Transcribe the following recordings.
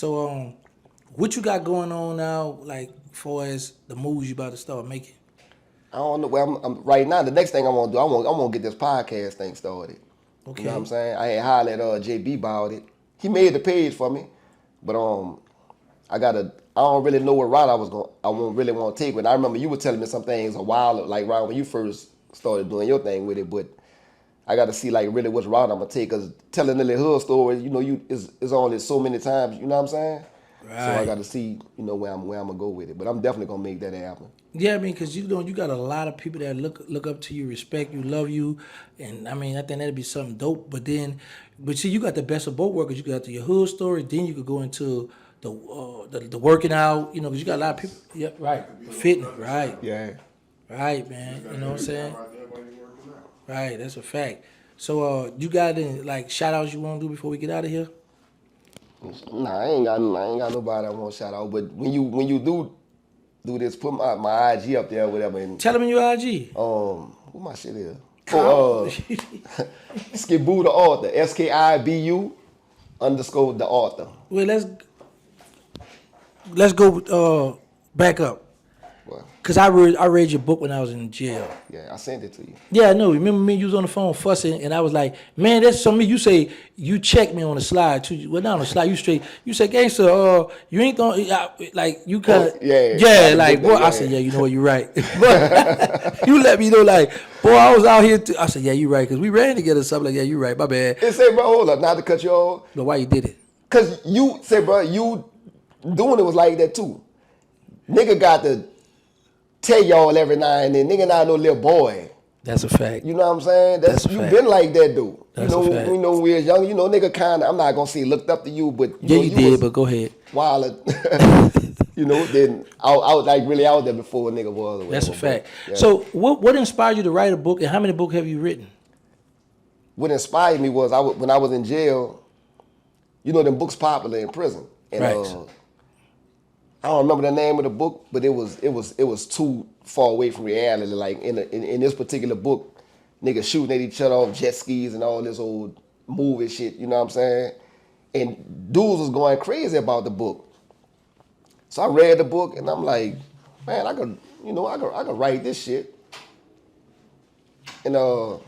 So what you got going on now? Like, far as the moves you about to start making? I don't know. Well, I'm right now. The next thing I want to do, I want to get this podcast thing started. You know what I'm Okay. saying? I ain't hollered at JB about it. He made the page for me, but I don't really know what route I won't really want to take. But I remember you were telling me some things a while, like right when you first started doing your thing with it. But I got to see like really which route I'm gonna take. Cause telling the little hood story, is only so many times. You know what I'm saying? So I Right. got to see, where I'm gonna go with it. But I'm definitely gonna make that happen. Yeah, I mean, cause you got a lot of people that look up to you, respect you, love you, and I mean, I think that'd be something dope. But see, you got the best of both worlds. You got your hood story, then you could go into the working out, cause you got a lot of people. Yeah, right. Fitness, right, Yeah. right, man. You know what I'm saying? Right, that's a fact. So, you got any like shout outs you want to do before we get out of here? Nah, I ain't got nobody I want to shout out. But when you do this, put my IG up there or whatever, and Tell them in your IG. what my shit is. Call. Ski-Bu the author, SKIBU _ the author. Well, let's go back up. Well, Cause I read your book when I was in jail. yeah, I sent it to you. Yeah, I know. Remember me? You was on the phone fussing, and I was like, "Man, that's something." You say you checked me on the slide too. Well, not on the slide. You straight. You said, "Gangsta, you ain't gonna like you kind of yeah, like boy." yeah. I said, "Yeah, you know what? You're right." But you let me know, like, boy, I was out here. I said, "Yeah, you're right," because we ran together. Something like, "Yeah, you're right. My bad." It say, bro, hold up, not to cut you off, But why you did it? cause you say, bro, you doing it was like that too. Nigga got to tell y'all every now and then, nigga not no little boy. That's a fact. You know what I'm saying? That's a You fact. been like that, dude. That's a fact. When we was young, nigga kinda, I'm not gonna say looked up to you, but Yeah, know, you you did. was But go ahead. wild. Then I was like really out there before a nigga was. Or whatever, That's a fact. but, yeah. So, what inspired you to write a book, and how many books have you written? What inspired me was when I was in jail, them books popular in prison. And Right. I don't remember the name of the book, but it was too far away from reality. Like in this particular book, niggas shooting at each other off jet skis and all this old movie shit, you know what I'm saying? And dudes was going crazy about the book. So I read the book and I'm like, man, I could write this shit. And so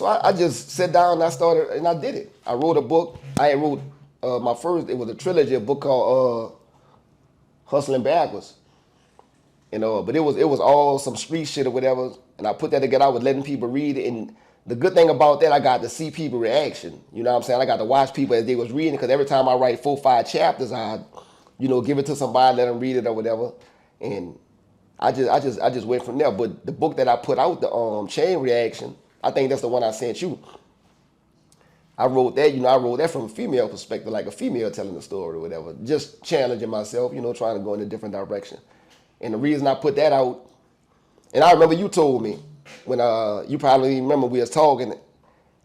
I just sat down and I started and I did it. I wrote a book. I wrote my first, it was a trilogy, a book called Hustling Backwards. But it was all some street shit or whatever. And I put that together. I was letting people read it. And the good thing about that, I got to see people reaction. You know what I'm saying? I got to watch people as they was reading, because every time I write 4 or 5 chapters, I, give it to somebody, let them read it or whatever. And I just went from there. But the book that I put out, the Chain Reaction, I think that's the one I sent you. I wrote that from a female perspective, like a female telling the story or whatever, just challenging myself, trying to go in a different direction. And the reason I put that out, and I remember you told me when you probably remember we was talking,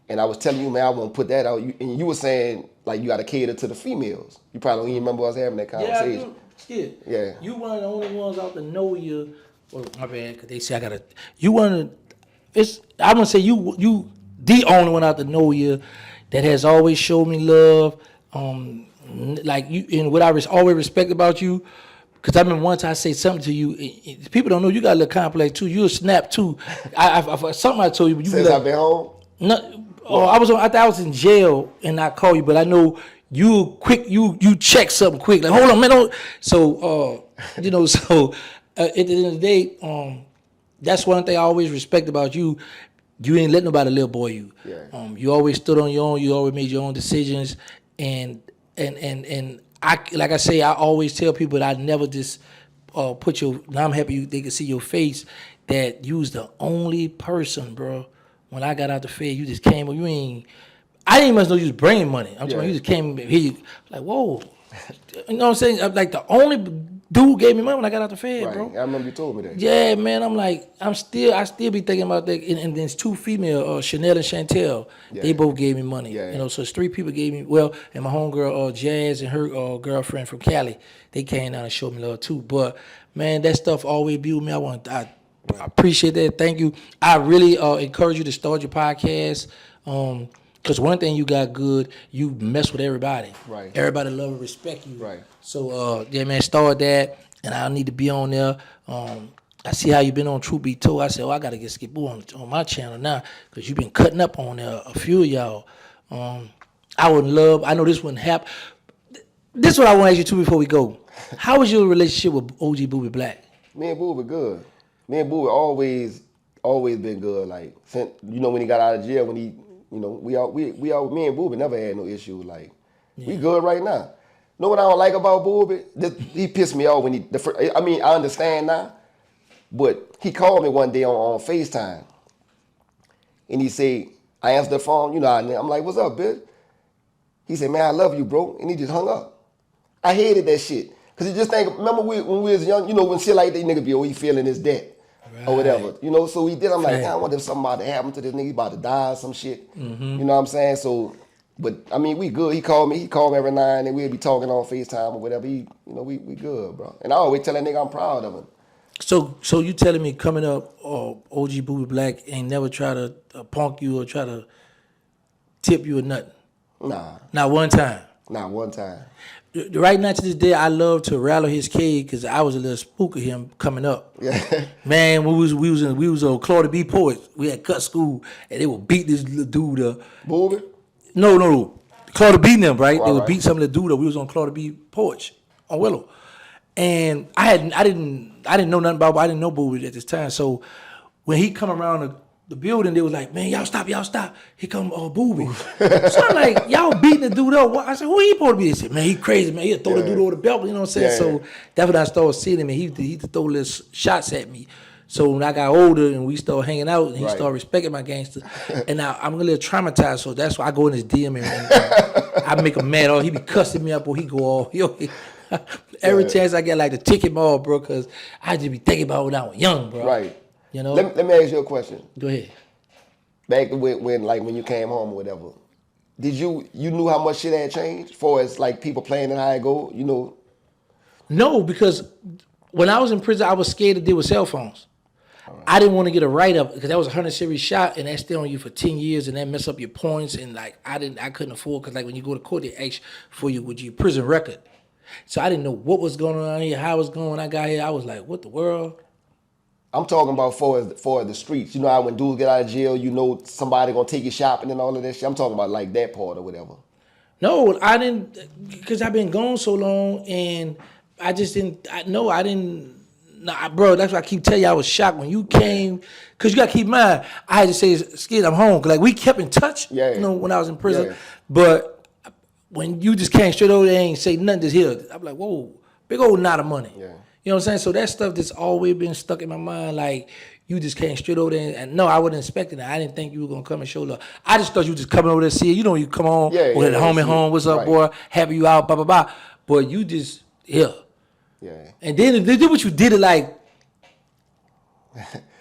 and I was telling you, man, I want to put that out, and you were saying like you got to cater to the females. You probably don't even remember us having that conversation. Yeah. You one of the only ones out to know you. Well, my bad, because they say I gotta. You one of. I'm gonna say you the only one out to know you that has always showed me love. Like you, and what I always respect about you. Cause I remember once I say something to you, people don't know you got a little complex too. You a snap too. Something I told you, but you Since I've been home. No, I thought I was in jail and I called you, but I know you quick. You check something quick. Like hold on, man. Don't. So So at the end of the day, that's one thing I always respect about you. You ain't let nobody little boy you. Yeah. You always stood on your own. You always made your own decisions, and I, like I say, I always tell people that I never just put your. Now I'm happy they can see your face. That you was the only person, bro. When I got out the Fed, you just came. You ain't. I didn't even know you was bringing money. I'm talking. You just came here. Like whoa. You know what I'm saying? I'm like the only dude gave me money when I got out the Fed, Right. bro. I remember you told me that. Yeah, man. I'm like, I still be thinking about that. And there's 2 female, Chanel and Chantel. Yeah. They both gave me money. Yeah. So it's 3 people gave me. Well, and my homegirl, Jazz, and her girlfriend from Cali, they came down and showed me love too. But man, that stuff always be with me. I appreciate that. Thank you. I really encourage you to start your podcast. Because one thing you got good, you mess with everybody. Right. Everybody love and respect you. Right. So, yeah, man, start that, and I need to be on there. I see how you been on Truth Be Told. I said, I got to get Ski-Bu on my channel now because you been cutting up on there, a few of y'all. I know this wouldn't happen. This is what I want to ask you, too, before we go. How was your relationship with OG Booby Black? Me and Booby good. Me and Booby always been good. Like, since, when he got out of jail, when he, me and Booby never had no issue. Like, we good right now. Know what I don't like about Booby? He pissed me off when I understand now, but he called me one day on FaceTime, and he said, I answered the phone, I'm like, what's up, bitch? He said, man, I love you, bro, and he just hung up. I hated that shit. Cause you just think, remember when we was young, when shit like that, nigga be, he feeling his death. Right. Or whatever. So he did, I'm like, I wonder if something about to happen to this nigga, he about to die or some shit. Mm-hmm. You know what I'm saying? So, but we good. He called me every now and then, we'll be talking on FaceTime or whatever. We good, bro. And I always tell that nigga I'm proud of him. So you telling me coming up, OG Booby Black ain't never try to punk you or try to tip you or nothing? Nah. Not one time? Not one time. Right now to this day, I love to rattle his cage because I was a little spook of him coming up. Yeah. Man, we was on Claudia B Poets. We had cut school and they would beat this little dude up. Booby? No. Claudia beating them, right? They would beat some of the dude up. We was on Claudia B Porch on Willow. And I didn't know nothing about, I didn't know Booby at this time. So when he come around the building, they was like, man, y'all stop. Here come Booby. So I'm like, y'all beating the dude up. I said, who he supposed to be? They said, man, he crazy, man. He'll throw the dude over the belt. You know what I'm saying? Yeah. So that's when I started seeing him, and he used to throw little shots at me. So when I got older and we started hanging out, and he started respecting my gangster, and now I'm a little traumatized, so that's why I go in his DM and I make him mad. He be cussing me up, or he go all, every chance I get, like to tick him off, bro, because I just be thinking about when I was young, bro. Right. Let me ask you a question. Go ahead. Back when you came home or whatever, did you knew how much shit had changed? For as like people playing and how it go, No, because when I was in prison, I was scared to deal with cell phones. Right. I didn't want to get a write-up because that was a 100 series shot and that stay on you for 10 years and that mess up your points, and like I couldn't afford, because like when you go to court, they ask for you with your prison record. So I didn't know what was going on here, how it was going. When I got here, I was like, what the world? I'm talking about for the streets. How when dudes get out of jail, somebody gonna take you shopping and all of that shit. I'm talking about like that part or whatever. No, I didn't, because I've been gone so long and I just didn't. Nah, bro, that's why I keep telling you I was shocked when you came, because you got to keep in mind, I had to say, Skid, I'm home. Because like, we kept in touch, when I was in prison. Yeah. But when you just came straight over there and ain't say nothing, just here, I'm like, whoa, big old knot of money. Yeah. You know what I'm saying? So that stuff that's always been stuck in my mind, like, you just came straight over there. And no, I wasn't expecting that. I didn't think you were going to come and show love. I just thought you just coming over there to see it. You come on, home and home, what's up, boy? Happy you out, blah, blah, blah. But you just, Yeah. And then they did what you did it like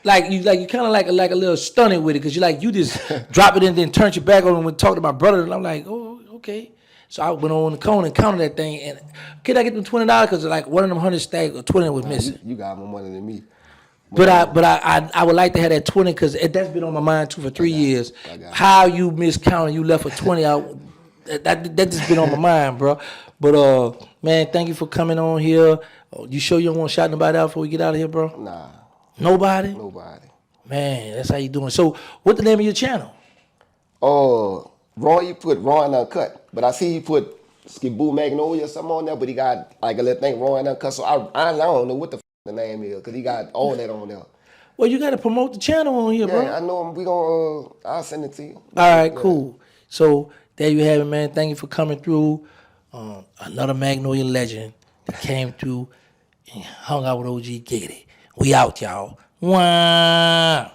you kind of like a little stunning with it, because you just drop it and then turn your back on and talk to my brother, and I'm like, oh, okay. So I went on the cone and counted that thing, and could I get them $20? Because like one of them 100 stack or 20 was missing. You got more money than me. But I would like to have that 20, because that's been on my mind too for 3 years. How you miscounted, you left for 20 out. That just been on my mind, bro. But man, thank you for coming on here. You sure you don't want to shout nobody out before we get out of here, bro? Nah. Nobody? Nobody. Man, that's how you doing. So, what's the name of your channel? Raw, you put Raw and Uncut. But I see you put Ski-Bu Magnolia or something on there, but he got like a little thing, Raw and Uncut. So I don't know what the name is, because he got all that on there. Well, you got to promote the channel on here, bro. Yeah, I know him. We gonna, I'll send it to you. All right, cool. So, there you have it, man. Thank you for coming through. Another Magnolia legend that came through and hung out with OG Giggity. We out, y'all. Wow.